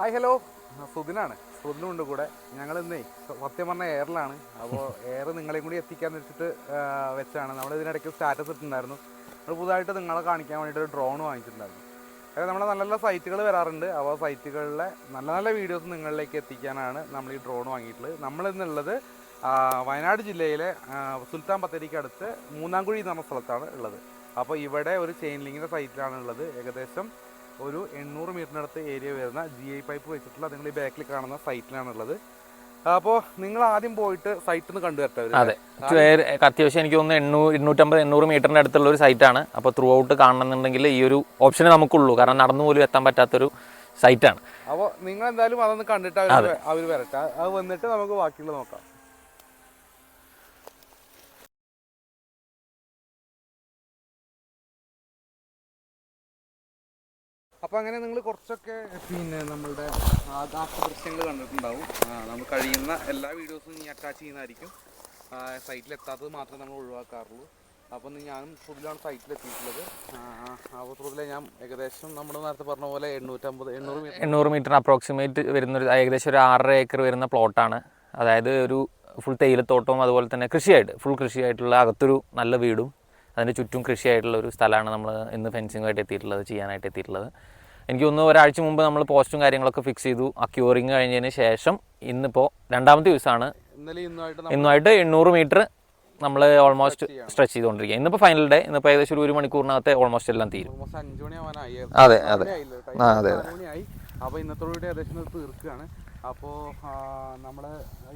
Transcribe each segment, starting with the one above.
Hi hello, സുധിനാണ്. സുധിനുണ്ട് കൂടെ. ഞങ്ങൾ ഇന്നേ സത്യം പറഞ്ഞാൽ എയറിലാണ്. അപ്പോൾ എയർ നിങ്ങളെയും കൂടി എത്തിക്കാന്ന് വെച്ചിട്ട് വെച്ചാണ്. നമ്മൾ ഇതിനിടയ്ക്ക് സ്റ്റാറ്റസ് ഇട്ടിട്ടുണ്ടായിരുന്നു. നമ്മൾ പുതുതായിട്ട് നിങ്ങളെ കാണിക്കാൻ വേണ്ടിയിട്ട് ഒരു ഡ്രോൺ വാങ്ങിച്ചിട്ടുണ്ടായിരുന്നു. അതായത് നമ്മുടെ നല്ല നല്ല സൈറ്റുകൾ വരാറുണ്ട്. അപ്പോൾ സൈറ്റുകളിലെ നല്ല നല്ല വീഡിയോസ് നിങ്ങളിലേക്ക് എത്തിക്കാനാണ് നമ്മൾ ഈ ഡ്രോൺ വാങ്ങിയിട്ടുള്ളത്. നമ്മളിന്നുള്ളത് വയനാട് ജില്ലയിലെ സുൽത്താൻ ബത്തേരിക്ക് അടുത്ത് മൂന്നാംകുഴി എന്ന് പറഞ്ഞ സ്ഥലത്താണ് ഉള്ളത്. അപ്പോൾ ഇവിടെ ഒരു ചെയിൻ ലിങ്കിൻ്റെ സൈറ്റിലാണ് ഉള്ളത്. ഏകദേശം ഒരു 800 മീറ്ററിനടുത്ത് ഏരിയ വരുന്ന GI പൈപ്പ് വെച്ചിട്ടുള്ള നിങ്ങൾ ഈ ബാക്കിൽ കാണുന്ന സൈറ്റിലാണുള്ളത്. അപ്പോൾ നിങ്ങൾ ആദ്യം പോയിട്ട് സൈറ്റിൽ നിന്ന് കണ്ടുവരട്ടെ. അതെ, അത്യാവശ്യം എനിക്ക് തോന്നുന്നു 250-800 മീറ്ററിൻ്റെ അടുത്തുള്ള ഒരു സൈറ്റാണ്. അപ്പോൾ ത്രൂ ഔട്ട് കാണണമെന്നുണ്ടെങ്കിൽ ഈ ഒരു ഓപ്ഷനെ നമുക്കുള്ളൂ, കാരണം നടന്നു പോലും എത്താൻ പറ്റാത്തൊരു സൈറ്റാണ്. അപ്പോൾ നിങ്ങൾ എന്തായാലും അതൊന്ന് കണ്ടിട്ട് അവർ വരട്ടെ. അത് വന്നിട്ട് നമുക്ക് ബാക്കിയുള്ളത് നോക്കാം. അപ്പോൾ അങ്ങനെ നിങ്ങൾ കുറച്ചൊക്കെ നമ്മളുടെ ആകാശ ദൃശ്യങ്ങൾ കണ്ടിട്ടുണ്ടാവും. നമ്മൾ കഴിയുന്ന എല്ലാ വീഡിയോസും ഇനി അറ്റാച്ച് ചെയ്യുന്നതായിരിക്കും. സൈറ്റിലെത്താത്തത് മാത്രമേ നമ്മൾ ഒഴിവാക്കാറുള്ളൂ. അപ്പോൾ ഞാനും സുധിലാണ് സൈറ്റിലെത്തിയിട്ടുള്ളത്. അപ്പോൾ സുധിലെ ഞാൻ ഏകദേശം നമ്മൾ നേരത്തെ പറഞ്ഞ പോലെ 800 മീറ്റർ അപ്രോക്സിമേറ്റ് വരുന്നൊരു ഏകദേശം ഒരു 6.5 ഏക്കർ വരുന്ന പ്ലോട്ടാണ്. അതായത് ഒരു ഫുൾ തേയിലത്തോട്ടവും അതുപോലെ തന്നെ ഫുൾ കൃഷിയായിട്ടുള്ള അകത്തൊരു നല്ല വീടും അതിൻ്റെ ചുറ്റും കൃഷിയായിട്ടുള്ള ഒരു സ്ഥലമാണ് നമ്മൾ ഇന്ന് ഫെൻസിങ്ങായിട്ട് ചെയ്യാനായിട്ട് എത്തിയിട്ടുള്ളത്. എനിക്ക് തോന്നുന്നു ഒരാഴ്ച മുമ്പ് നമ്മൾ പോസ്റ്റും കാര്യങ്ങളൊക്കെ ഫിക്സ് ചെയ്തു. അക്യൂറിങ് കഴിഞ്ഞതിന് ശേഷം ഇന്നിപ്പോൾ രണ്ടാമത്തെ ദിവസമാണ്. ഇന്നുമായിട്ട് 800 മീറ്റർ നമ്മൾ ഓൾമോസ്റ്റ് സ്ട്രെച്ച് ചെയ്തുകൊണ്ടിരിക്കുക. ഇന്നിപ്പോൾ ഫൈനൽ ഡേ. ഇന്നിപ്പോൾ ഏകദേശം ഒരു മണിക്കൂറിനകത്ത് ഓൾമോസ്റ്റ് എല്ലാം തീരും. അതെ അതെ അതെ. അപ്പോൾ ഇന്നത്തോടുകൂടി ഏകദേശം തീർക്കുകയാണ്. അപ്പോൾ നമ്മൾ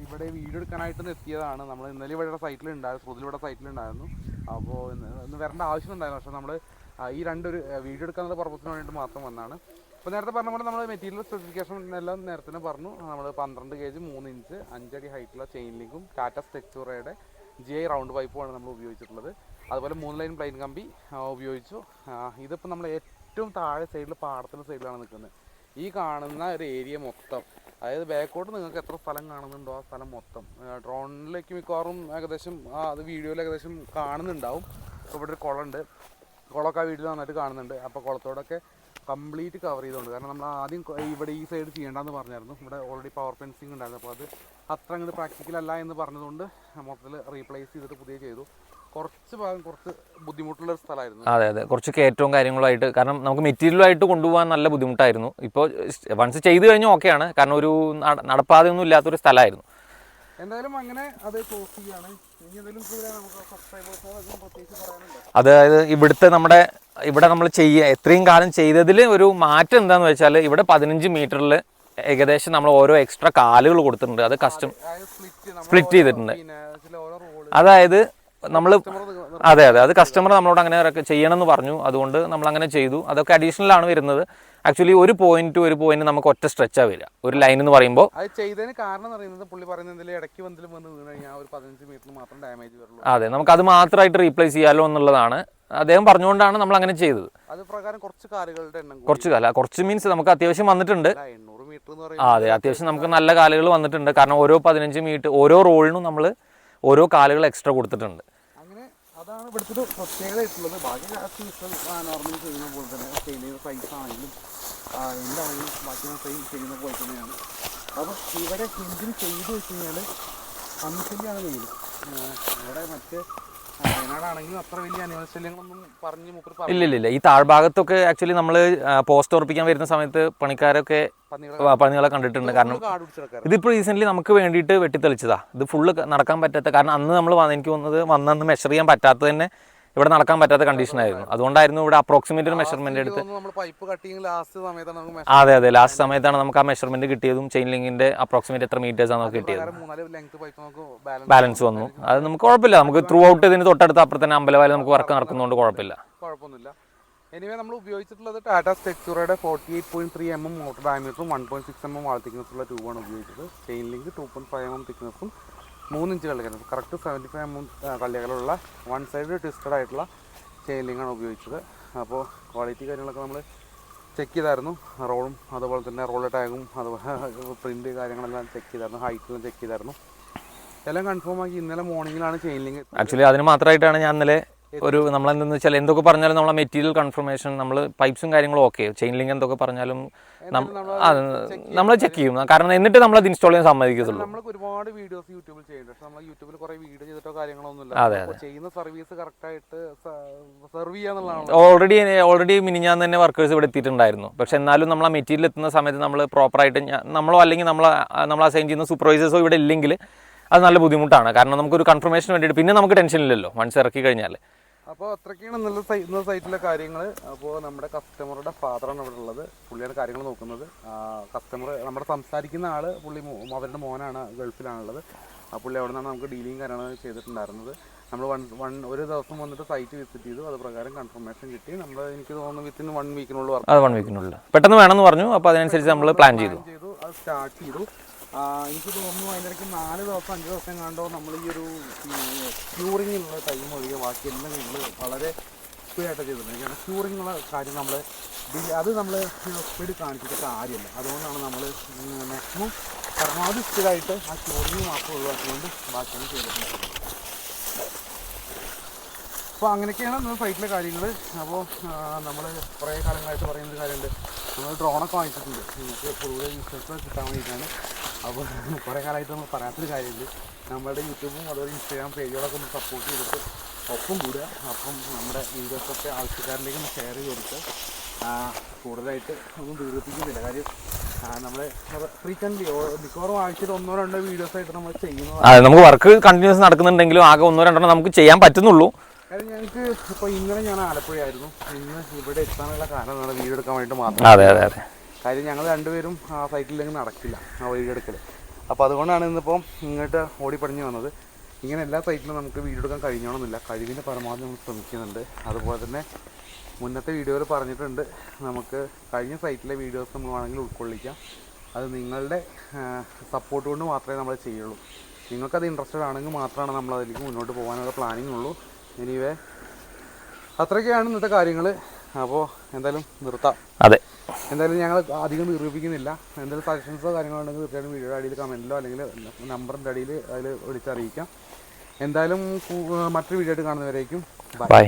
ഇവിടെ വീഡിയോ എടുക്കാനായിട്ട് എത്തിയതാണ്. നമ്മൾ ഇന്നലെ ഇവിടെ സൈറ്റിലുണ്ടായിരുന്നു, സുധിലിവിടെ സൈറ്റിലുണ്ടായിരുന്നു. അപ്പോൾ ഇന്ന് വരേണ്ട ആവശ്യമുണ്ടായിരുന്നു. പക്ഷേ നമ്മൾ ഈ വീഡിയോ എടുക്കാനുള്ള പർപ്പസിന് വേണ്ടിയിട്ട് മാത്രം വന്നതാണ്. അപ്പോൾ നേരത്തെ പറഞ്ഞ പോലെ നമ്മൾ മെറ്റീരിയൽ സ്പെസിഫിക്കേഷൻ എല്ലാം നേരത്തെ പറഞ്ഞു. നമ്മൾ 12 kg 3 ഇഞ്ച് 5 അടി ഹൈറ്റുള്ള ചെയിൻ ലിങ്കും ടാറ്റ ടെക്സ്ചറയുടെ GI റൗണ്ട് പൈപ്പുമാണ് നമ്മൾ ഉപയോഗിച്ചിട്ടുള്ളത്. അതുപോലെ 3 ലൈൻ പ്ലെയിൻ കമ്പി ഉപയോഗിച്ചു. ഇതിപ്പോൾ നമ്മൾ ഏറ്റവും താഴെ സൈഡിൽ പാടത്തിൻ്റെ സൈഡിലാണ് നിൽക്കുന്നത്. ഈ കാണുന്ന ഒരു ഏരിയ മൊത്തം, അതായത് ബാക്കോട്ട് നിങ്ങൾക്ക് എത്ര സ്ഥലം കാണുന്നുണ്ടോ ആ സ്ഥലം മൊത്തം ഡ്രോണിലേക്ക് മിക്കവാറും ഏകദേശം അത് വീഡിയോയിൽ ഏകദേശം കാണുന്നുണ്ടാവും. ഇപ്പോൾ ഇവിടെ ഒരു കുളമുണ്ട്. കുളമൊക്കെ ആ വീഡിയോയിൽ നന്നായിട്ട് കാണുന്നുണ്ട്. അപ്പോൾ കുളത്തോടൊക്കെ കംപ്ലീറ്റ് കവർ ചെയ്തുകൊണ്ട്, കാരണം നമ്മൾ ആദ്യം ഇവിടെ ഈ സൈഡ് ചെയ്യേണ്ടതെന്ന് പറഞ്ഞായിരുന്നു. ഇവിടെ ഓൾറെഡി പവർ ഫെൻസിങ് ഉണ്ടായിരുന്നു. അപ്പോൾ അത് അത്ര അങ്ങോട്ട് പ്രാക്ടിക്കൽ അല്ല എന്ന് പറഞ്ഞതുകൊണ്ട് മൊത്തത്തിൽ റീപ്ലേസ് ചെയ്തിട്ട് പുതിയ ചെയ്തു. കുറച്ച് ഭാഗം കുറച്ച് ബുദ്ധിമുട്ടുള്ള ഒരു സ്ഥലമായിരുന്നു. അതെ അതെ, കുറച്ച് കയറ്റവും കാര്യങ്ങളായിട്ട്, കാരണം നമുക്ക് മെറ്റീരിയലായിട്ട് കൊണ്ടുപോകാൻ നല്ല ബുദ്ധിമുട്ടായിരുന്നു. ഇപ്പോൾ വൺസ് ചെയ്ത് കഴിഞ്ഞാൽ ഓക്കെയാണ്, കാരണം ഒരു നടപ്പാതെയൊന്നും ഇല്ലാത്തൊരു സ്ഥലമായിരുന്നു. എന്തായാലും അങ്ങനെ അത് ക്ലോസ് ചെയ്യാണ്. അതായത് ഇവിടെ നമ്മൾ എത്രയും കാലം ചെയ്തതിൽ ഒരു മാറ്റം എന്താണെന്ന് വെച്ചാൽ, ഇവിടെ 15 മീറ്ററിൽ ഏകദേശം നമ്മൾ ഓരോ എക്സ്ട്രാ കാലുകൾ കൊടുത്തിട്ടുണ്ട്. അത് സ്പ്ലിറ്റ് ചെയ്തിട്ടുണ്ട്. അതായത് അതെ അത് കസ്റ്റമർ നമ്മളോട് അങ്ങനെ ചെയ്യണമെന്ന് പറഞ്ഞു. അതുകൊണ്ട് നമ്മൾ അങ്ങനെ ചെയ്തു. അതൊക്കെ അഡീഷണൽ ആണ് വരുന്നത്. ആക്ച്വലി ഒരു പോയിന്റ് നമുക്ക് ഒറ്റ സ്ട്രെച്ചാണ് വരിക, ഒരു ലൈൻ എന്ന് പറയുമ്പോൾ. അത് ചെയ്തതിന് കാരണം പറയുന്നത് പുള്ളി പറയുന്നത് ഇടയ്ക്ക് വന്ന് വീണ് കഴിഞ്ഞാൽ ഒരു 15 മീറ്റർ മാത്രം ഡാമേജ് വരുള്ളൂ. അതെ, നമുക്ക് അത് മാത്രമായിട്ട് റീപ്ലേസ് ചെയ്യാലോ എന്നുള്ളതാണ് അദ്ദേഹം പറഞ്ഞുകൊണ്ടാണ് നമ്മൾ അങ്ങനെ ചെയ്തത്. അത് പ്രകാരം കുറച്ച് മീൻസ് നമുക്ക് അത്യാവശ്യം വന്നിട്ടുണ്ട്. അതെ, അത്യാവശ്യം നമുക്ക് നല്ല കാലുകൾ വന്നിട്ടുണ്ട്. കാരണം ഓരോ 15 മീറ്റർ ഓരോ റോളിനും നമ്മൾ ഓരോ കാലുകൾ എക്സ്ട്രാ കൊടുത്തിട്ടുണ്ട്. അങ്ങനെ അതാണ് ഇവിടുത്തെ ഒരു പ്രത്യേകതയായിട്ടുള്ളത്. ബാക്കി നോർമലി ചെയ്യുന്ന പോലെ തന്നെ ചെയ്യുന്ന സൈസ് ആണെങ്കിലും എന്താണെങ്കിലും ബാക്കി ചെയ്യുന്ന പോലെ തന്നെയാണ്. അപ്പോൾ ഇവിടെ എഞ്ചിന് ചെയ്ത് വെച്ച് കഴിഞ്ഞാൽ അന്നുശല്യാണ് മെയിൻ. ഇവിടെ മറ്റ് വയനാടാണെങ്കിലും അത്ര വലിയ അനിവാശല്യങ്ങളൊന്നും ഇല്ല. ഈ താഴ്ഭാഗത്തൊക്കെ ആക്ച്വലി നമ്മൾ പോസ്റ്റ് ഉറപ്പിക്കാൻ വരുന്ന സമയത്ത് പണിക്കാരൊക്കെ പണികളെ കണ്ടിട്ടുണ്ട്. കാരണം ഇതിപ്പോൾ റീസെൻ്റ്ലി നമുക്ക് വേണ്ടിയിട്ട് വെട്ടിത്തെളിച്ചതാ. ഇത് ഫുള്ള് നടക്കാൻ പറ്റാത്ത, കാരണം അന്ന് നമ്മൾ എനിക്ക് തോന്നുന്നത് വന്നന്ന് മെഷർ ചെയ്യാൻ പറ്റാത്തത് തന്നെ ഇവിടെ നടക്കാൻ പറ്റാത്ത കണ്ടീഷനായിരുന്നു. അതുകൊണ്ടായിരുന്നു ഇവിടെ അപ്രോക്സിമേറ്റ് ഒരു മെഷർമെന്റ് എടുത്ത്. അതെ, ലാസ്റ്റ് സമയത്താണ് നമുക്ക് ആ മെഷർമെന്റ് കിട്ടിയതും ചെയിൻ ലിങ്കിന്റെ അപ്രോക്സിമേറ്റ് എത്ര മീറ്റേഴ്സ് ആണ് നമുക്ക് കിട്ടിയത്. ബാലൻസ് വന്നു. അത് നമുക്ക് കുഴപ്പമില്ല. നമുക്ക് ത്രൂ ഔട്ട് ഇതിന് തൊട്ടടുത്ത് അപ്പുറത്ത് തന്നെ അമ്പലവാല് നമുക്ക് വർക്ക് നടക്കുന്നതുകൊണ്ട് കുഴപ്പമില്ല. എനിവേ നമ്മൾ ഉപയോഗിച്ചിട്ടുള്ളത് ടാറ്റ ടെക്സ്ചറയുടെ 48.3 mm മോട്ടർ ഡയമീറ്ററും 1.6 mm വാൾ തിക്നെസ്സുള്ള ട്യൂബാണ് ഉപയോഗിച്ചത്. ചെയിൻ ലിങ്ക് 2.5 mm തിക്നെസ്സും 3 ഇഞ്ച് കള്ളികൾ, കറക്റ്റ് 75 mm കള്ളികളുള്ള വൺ സൈഡ് ട്വിസ്റ്റഡ് ആയിട്ടുള്ള ചെയിൻ ലിങ്കാണ് ഉപയോഗിച്ചത്. അപ്പോൾ ക്വാളിറ്റി കാര്യങ്ങളൊക്കെ നമ്മൾ ചെക്ക് ചെയ്തായിരുന്നു. റോളും അതുപോലെ തന്നെ റോളർ ടാഗും അതുപോലെ പ്രിൻ്റ് കാര്യങ്ങളെല്ലാം ചെക്ക് ചെയ്തായിരുന്നു. ഹൈറ്റെല്ലാം ചെക്ക് ചെയ്തായിരുന്നു. എല്ലാം കൺഫേം ആക്കി ഇന്നലെ മോർണിംഗിലാണ് ചെയിൻ ലിങ്ക്. ആക്ച്വലി അതിന് മാത്രമായിട്ടാണ് ഞാൻ ഇന്നലെ ഒരു നമ്മളെന്തെന്ന് വെച്ചാൽ എന്തൊക്കെ പറഞ്ഞാലും നമ്മളെ മെറ്റീരിയൽ കൺഫർമേഷൻ നമ്മൾ പൈപ്പ്സും കാര്യങ്ങളും ഓക്കെ ചെയിൻ ലിങ്ക് എന്തൊക്കെ പറഞ്ഞാലും നമ്മൾ ചെക്ക് ചെയ്യും. കാരണം എന്നിട്ട് നമ്മളത് ഇൻസ്റ്റാൾ ചെയ്യാൻ സമ്മതിക്കത്തുള്ളൂ. നമ്മൾക്ക് ഒരുപാട് വീഡിയോസ് യൂട്യൂബിൽ ചെയ്യുന്നുണ്ട്. പക്ഷെ നമ്മൾ യൂട്യൂബിൽ കുറെ വീഡിയോ ചെയ്തിട്ടോ കാര്യങ്ങളൊന്നുമില്ല. അതെ ചെയ്യുന്ന സർവീസ് കറക്റ്റ് ആയിട്ട് സെർവ് ചെയ്യാന്നുള്ളതാണ്. ഓൾറെഡി മിനിഞ്ഞാന്ന് തന്നെ വർക്കേഴ്സ് ഇവിടെ എത്തിയിട്ടുണ്ടായിരുന്നു. പക്ഷെ എന്നാലും നമ്മൾ ആ മെറ്റീരിയൽ എത്തുന്ന സമയത്ത് നമ്മൾ പ്രോപ്പറായിട്ട് നമ്മളോ അല്ലെങ്കിൽ നമ്മൾ അസൈൻ ചെയ്യുന്ന സൂപ്പർവൈസേഴ്സോ ഇവിടെ ഇല്ലെങ്കിൽ അത് നല്ല ബുദ്ധിമുട്ടാണ്. കാരണം നമുക്കൊരു കൺഫർമേഷൻ വേണ്ടിയിട്ട് പിന്നെ നമുക്ക് ടെൻഷൻ ഇല്ലല്ലോ വൺസ് ഇറക്കി കഴിഞ്ഞാൽ. അപ്പോൾ അത്രയ്ക്കാണ് ഇന്നത്തെ സൈറ്റിലെ കാര്യങ്ങൾ. അപ്പോൾ നമ്മുടെ കസ്റ്റമറുടെ ഫാദറാണ് ഇവിടെ ഉള്ളത്. പുള്ളിയുടെ കാര്യങ്ങൾ നോക്കുന്നത്. കസ്റ്റമർ നമ്മുടെ സംസാരിക്കുന്ന ആൾ അവരുടെ മോനാണ്, ഗൾഫിലാണുള്ളത്. ആ പുള്ളി അവിടെ നിന്നാണ് നമുക്ക് ഡീലിങ് കാര്യങ്ങൾ ചെയ്തിട്ടുണ്ടായിരുന്നത്. നമ്മൾ ഒരു ദിവസം വന്നിട്ട് സൈറ്റ് വിസിറ്റ് ചെയ്തു. അത് പ്രകാരം കൺഫർമേഷൻ കിട്ടി. നമ്മൾ എനിക്ക് തോന്നുന്നു വിത്തിൻ 1 വീക്കിനുള്ളിൽ അത് 1 വീക്കിനുള്ളിൽ പെട്ടെന്ന് വേണമെന്ന് പറഞ്ഞു. അപ്പോൾ അതിനനുസരിച്ച് നമ്മൾ പ്ലാൻ ചെയ്തു. അത് സ്റ്റാർട്ട് ചെയ്തു. എനിക്ക് തോന്നുന്നു അതിനിടയ്ക്ക് 4 ദിവസം 5 ദിവസം കണ്ടോ നമ്മൾ ഈ ഒരു ക്യൂറിങ്ങിനുള്ള ടൈം ഒഴികെ ബാക്കി എല്ലാം നിങ്ങൾ വളരെ സ്പീഡായിട്ട് ചെയ്തിട്ടുണ്ട്. കാരണം ക്യൂറിങ്ങുള്ള കാര്യം നമ്മൾ സ്പീഡ് കാണിച്ചിട്ട് കാര്യമില്ല. അതുകൊണ്ടാണ് നമ്മൾ മാക്സിമം പരമാവധി സ്പീഡായിട്ട് ആ ക്യൂറിങ് മാത്രം ഒഴിവാക്കിക്കൊണ്ട് ബാക്കിയാണ് ചെയ്തിട്ടുണ്ട്. അപ്പോൾ അങ്ങനെയൊക്കെയാണ് നമ്മൾ സൈറ്റിലെ കാര്യങ്ങൾ. അപ്പോൾ നമ്മൾ കുറേ കാലങ്ങളായിട്ട് പറയുന്നൊരു കാര്യമുണ്ട്. നമ്മൾ ഡ്രോണൊക്കെ വാങ്ങിച്ചിട്ടുണ്ട് നിങ്ങൾക്ക് കൂടുതൽ യൂസേഴ്സ് കിട്ടാൻ വേണ്ടിയിട്ടാണ്. അപ്പോൾ കുറേ കാലമായിട്ട് നമ്മൾ പറയാത്തൊരു കാര്യമുണ്ട്. നമ്മുടെ യൂട്യൂബും അതുപോലെ ഇൻസ്റ്റാഗ്രാം പേജുകളൊക്കെ ഒന്ന് സപ്പോർട്ട് ചെയ്തിട്ട് ഒപ്പം കൂടുക. അപ്പം നമ്മുടെ വീഡിയോസൊക്കെ ആവശ്യക്കാരിലേക്ക് ഒന്ന് ഷെയർ ചെയ്ത് കൊടുത്ത് കൂടുതലായിട്ട് ഒന്നും ദീർഘിപ്പിക്കുന്നില്ല. കാര്യം നമ്മൾ ഫ്രീക്വൻ്റ്ലി മിക്കവാറും ആഴ്ചയിൽ 1-2 വീഡിയോസായിട്ട് നമ്മൾ ചെയ്യുന്നത്. നമുക്ക് വർക്ക് കണ്ടിന്യൂസ് നടക്കുന്നുണ്ടെങ്കിലും ആകെ 1-2 നമുക്ക് ചെയ്യാൻ പറ്റുന്നുള്ളൂ. കാര്യം ഞങ്ങൾക്ക് ഇപ്പോൾ ഇന്നലെ ഞാൻ ആലപ്പുഴയായിരുന്നു. ഇന്ന് ഇവിടെ എത്താനുള്ള കാരണം നമ്മുടെ വീഡിയോ എടുക്കാൻ വേണ്ടിയിട്ട് മാത്രം. അതെ അതെ അതെ. കാര്യം ഞങ്ങൾ രണ്ടുപേരും ആ സൈറ്റിലേക്ക് നടക്കില്ല ആ വീഡിയോ എടുക്കൽ. അപ്പോൾ അതുകൊണ്ടാണ് ഇന്നിപ്പം ഇങ്ങോട്ട് ഓടിപ്പടിഞ്ഞ് വന്നത്. ഇങ്ങനെ എല്ലാ സൈറ്റിലും നമുക്ക് വീഡിയോ എടുക്കാൻ കഴിഞ്ഞോണമെന്നില്ല. കഴിവിൻ്റെ പരമാവധി നമ്മൾ ശ്രമിക്കുന്നുണ്ട്. അതുപോലെ തന്നെ മുന്നത്തെ വീഡിയോയിൽ പറഞ്ഞിട്ടുണ്ട് നമുക്ക് കഴിഞ്ഞ സൈറ്റിലെ വീഡിയോസ് നമ്മൾ വേണമെങ്കിൽ ഉൾക്കൊള്ളിക്കാം. അത് നിങ്ങളുടെ സപ്പോർട്ട് കൊണ്ട് മാത്രമേ നമ്മൾ ചെയ്യുള്ളൂ. നിങ്ങൾക്കത് ഇൻട്രസ്റ്റഡ് ആണെങ്കിൽ മാത്രമാണ് നമ്മൾ അതിലേക്ക് മുന്നോട്ട് പോകാനുള്ള പ്ലാനിങ് ഉള്ളൂ. എനിവേ അത്രയൊക്കെയാണ് ഇന്നത്തെ കാര്യങ്ങൾ. അപ്പോൾ എന്തായാലും നിർത്താം. അതെ, എന്തായാലും ഞങ്ങൾ അധികം നിരൂപിക്കുന്നില്ല. എന്തെങ്കിലും സജഷൻസോ കാര്യങ്ങളോ ഉണ്ടെങ്കിൽ തീർച്ചയായിട്ടും വീഡിയോയുടെ അടിയിൽ കമൻറ്റിലോ അല്ലെങ്കിൽ നമ്പറിൻ്റെ അടിയിൽ അതിൽ വിളിച്ചറിയിക്കാം. എന്തായാലും മറ്റൊരു വീഡിയോ ആയിട്ട് കാണുന്നവരേക്കും ബൈ.